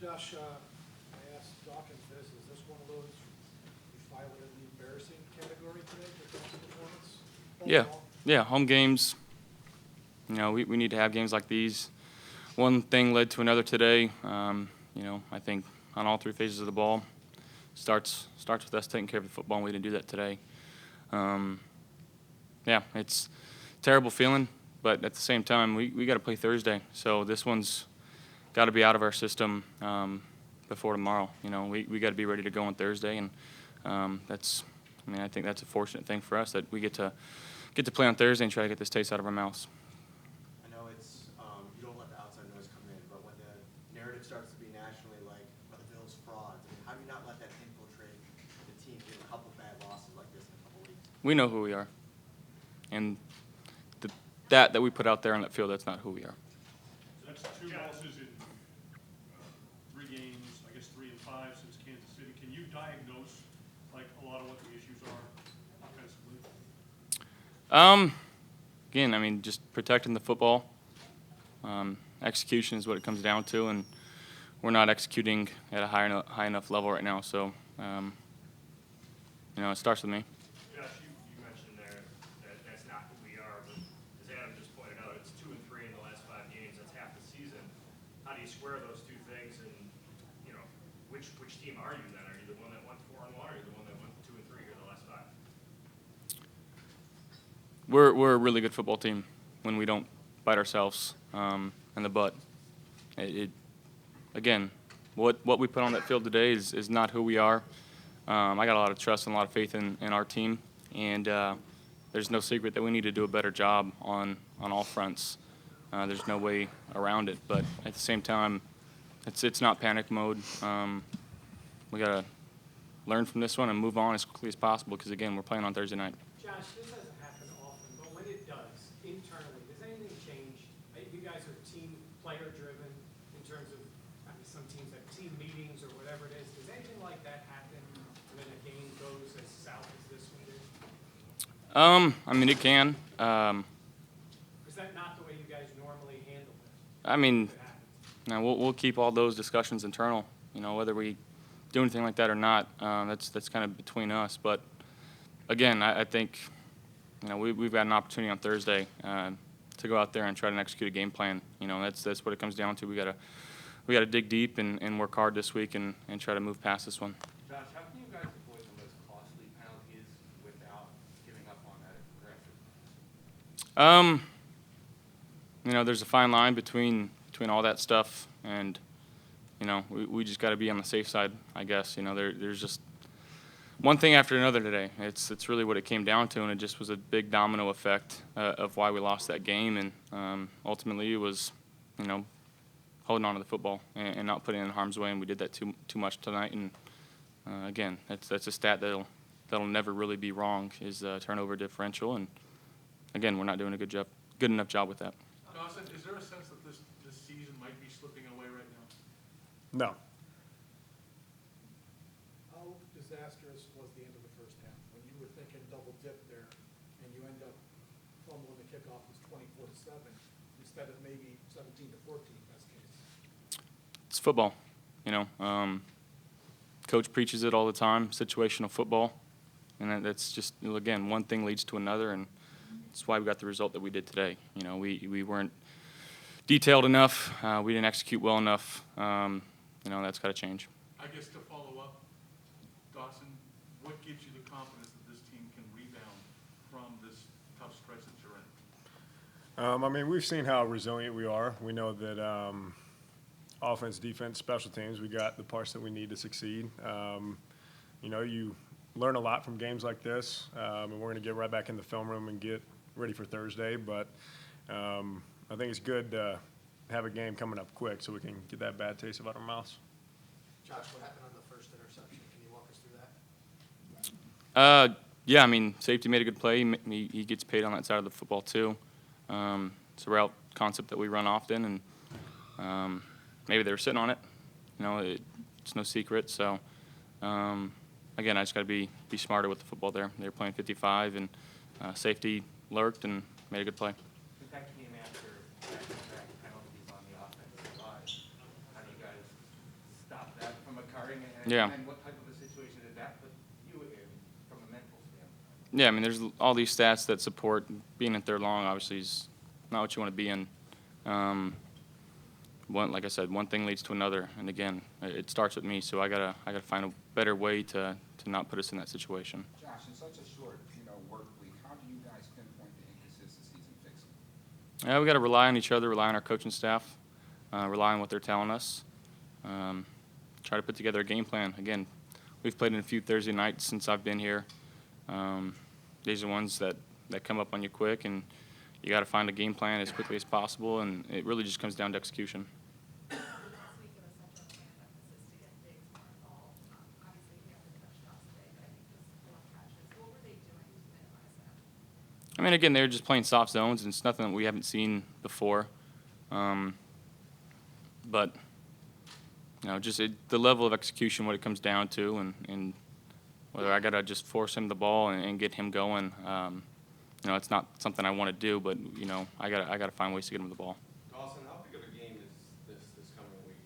Josh, I asked Dawkins this. Is this one of those you file it in the embarrassing category today for Dawkins' performance? Yeah, Overall? yeah, home games. We need to have games like these. One thing led to another today. I think on all three phases of the ball. Starts with us taking care of the football, and we didn't do that today. Yeah, it's a terrible feeling, but at the same time, we got to play Thursday. So this one's got to be out of our system before tomorrow. We got to be ready to go on Thursday, and I think that's a fortunate thing for us that we get to play on Thursday and try to get this taste out of our mouths. I know it's you don't let the outside noise come in, but when the narrative starts to be nationally like, "Are the Bills frauds?" How do you not let that infiltrate the team getting a couple bad losses like this in a couple weeks? We know who we are, and that we put out there on that field, that's not who we are. So that's 2 losses in 3 games, I guess 3 and 5 since Kansas City. Can you diagnose like a lot of what the issues are offensively? Again, just protecting the football. Execution is what it comes down to, and we're not executing at a high enough level right now. So, it starts with me. Josh, you mentioned there that that's not who we are, but as Adam just pointed out, it's 2 and 3 in the last 5 games. That's half the season. How do you square those two things? And which team are you then? Are you the one that went 4 and 1, or are you the one that went 2 and 3 here in the last 5? We're a really good football team when we don't bite ourselves in the butt. Again, what we put on that field today is not who we are. I got a lot of trust and a lot of faith in our team, and there's no secret that we need to do a better job on all fronts. There's no way around it, but at the same time, it's not panic mode. We got to learn from this one and move on as quickly as possible because, again, we're playing on Thursday night. Josh, this doesn't happen often, but when it does, internally, does anything change? You guys are team player-driven in terms of, some teams have team meetings or whatever it is. Does anything like that happen when a game goes as south as this one did? It can. Is that not the way you guys normally handle it? Now we'll keep all those discussions internal. Whether we do anything like that or not, that's kind of between us. But again, I think we've got an opportunity on Thursday to go out there and try to execute a game plan. That's what it comes down to. We gotta dig deep and work hard this week and try to move past this one. Josh, how can you guys avoid the most costly penalties without giving up on that aggression? There's a fine line between all that stuff, and we just got to be on the safe side, I guess. There's just one thing after another today. It's really what it came down to, and it just was a big domino effect of why we lost that game, and ultimately it was holding on to the football and not putting it in harm's way, and we did that too much tonight. And again, that's a stat that'll never really be wrong, is turnover differential, and again, we're not doing a good enough job with that. Dawson, is there a sense that this season might be slipping away right now? No. How disastrous was the end of the first half when you were thinking double dip there and you end up fumbling the kickoff was 24-7 instead of maybe 17-14 best case? It's football, Coach preaches it all the time, situational football, and that's just, again, one thing leads to another, and that's why we got the result that we did today. We weren't detailed enough. We didn't execute well enough. That's got to change. I guess to follow up, Dawson, what gives you the confidence that this team can rebound from this tough stretch that you're in? We've seen how resilient we are. We know that offense, defense, special teams, we got the parts that we need to succeed. You learn a lot from games like this, and we're going to get right back in the film room and get ready for Thursday. But I think it's good to have a game coming up quick so we can get that bad taste out of our mouths. Josh, what happened on the first interception? Can you walk us through that? Safety made a good play. He gets paid on that side of the football too. It's a route concept that we run often, and maybe they were sitting on it. It's no secret. So, again, I just got to be smarter with the football there. They were playing 55, and safety lurked and made a good play. But that came after back-to-back penalties on the offensive side. How do you guys Yeah. And what type of a situation did that put you in from a mental standpoint? Yeah, I mean, there's all these stats that support being in third long. Obviously, is not what you want to be in. Like I said, one thing leads to another, and again, it starts with me. So I gotta find a better way to not put us in that situation. Josh, in such a short, work week, how do you guys pinpoint the inconsistencies and fix them? Yeah, we got to rely on each other, rely on our coaching staff, rely on what they're telling us. Try to put together a game plan. Again, we've played in a few Thursday nights since I've been here. These are ones that come up on you quick, and you got to find a game plan as quickly as possible, and it really just comes down to execution. Last week it was such a planned emphasis to get Diggs more involved. Obviously, he had the touchdowns today, but I think just block catches. What were they doing to minimize that? I mean, again, they're just playing soft zones, and it's nothing that we haven't seen before. But just the level of execution, what it comes down to, and whether I got to just force him the ball and get him going. It's not something I want to do, but I got to find ways to get him the ball. Dawson, how big of a game is this coming week?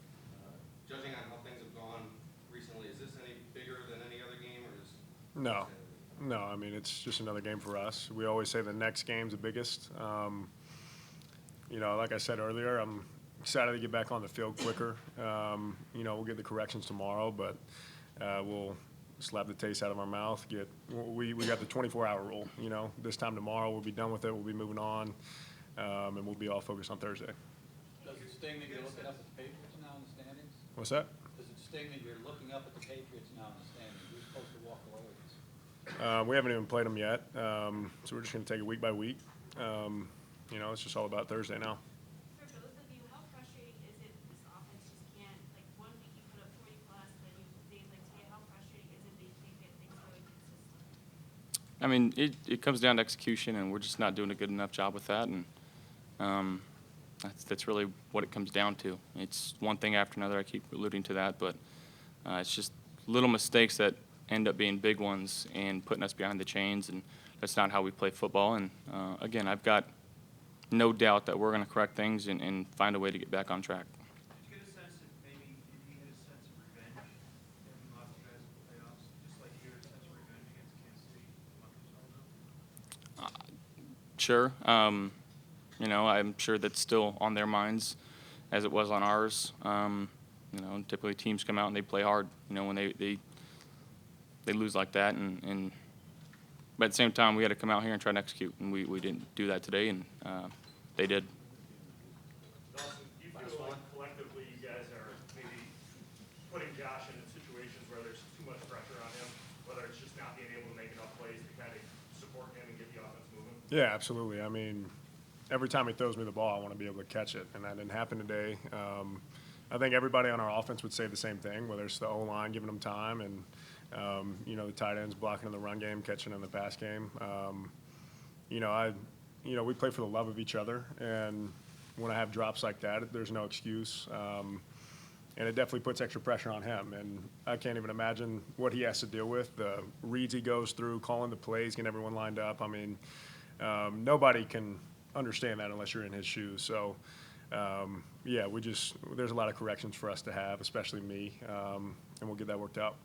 Judging on how things have gone recently, is this any bigger than any other game, or is? No. No, I mean, it's just another game for us. We always say the next game's the biggest. Like I said earlier, I'm excited to get back on the field quicker. We'll get the corrections tomorrow, but we'll slap the taste out of our mouth. We got the 24-hour rule. This time tomorrow we'll be done with it. We'll be moving on, and we'll be all focused on Thursday. Does it sting that you're looking up at the Patriots now in the standings? What's that? Does it sting that you're looking up at the Patriots now in the standings? You're supposed to walk away with this. We haven't even played them yet, so we're just going to take it week by week. It's just all about Thursday now. For both of you, how frustrating is it this offense just can't, like, 1 week you put up 40 plus, then you days like today, how frustrating is it that you can't get things really consistent? I mean, it comes down to execution, and we're just not doing a good enough job with that, and that's really what it comes down to. It's one thing after another. I keep alluding to that, but it's just little mistakes that end up being big ones and putting us behind the chains, and that's not how we play football. And again, I've got no doubt that we're going to correct things and find a way to get back on track. Did you get a sense that maybe you had a sense of revenge having lost you guys in the playoffs, just like you had a sense of revenge against Kansas City a month or so ago? Sure. I'm sure that's still on their minds as it was on ours. Typically teams come out and they play hard, when they lose like that. But at the same time, we had to come out here and try and execute, and we didn't do that today, and they did. Dawson, do you feel like collectively you guys are maybe putting Josh in situations where there's too much pressure on him, whether it's just not being able to make enough plays to kind of support him and get the offense moving? Yeah, absolutely. I mean, every time he throws me the ball, I want to be able to catch it, and that didn't happen today. I think everybody on our offense would say the same thing, whether it's the O-line giving them time and, the tight ends blocking in the run game, catching in the pass game. We play for the love of each other, and when I have drops like that, there's no excuse. And it definitely puts extra pressure on him, and I can't even imagine what he has to deal with, the reads he goes through, calling the plays, getting everyone lined up. I mean, nobody can understand that unless you're in his shoes. So, there's a lot of corrections for us to have, especially me, and we'll get that worked out.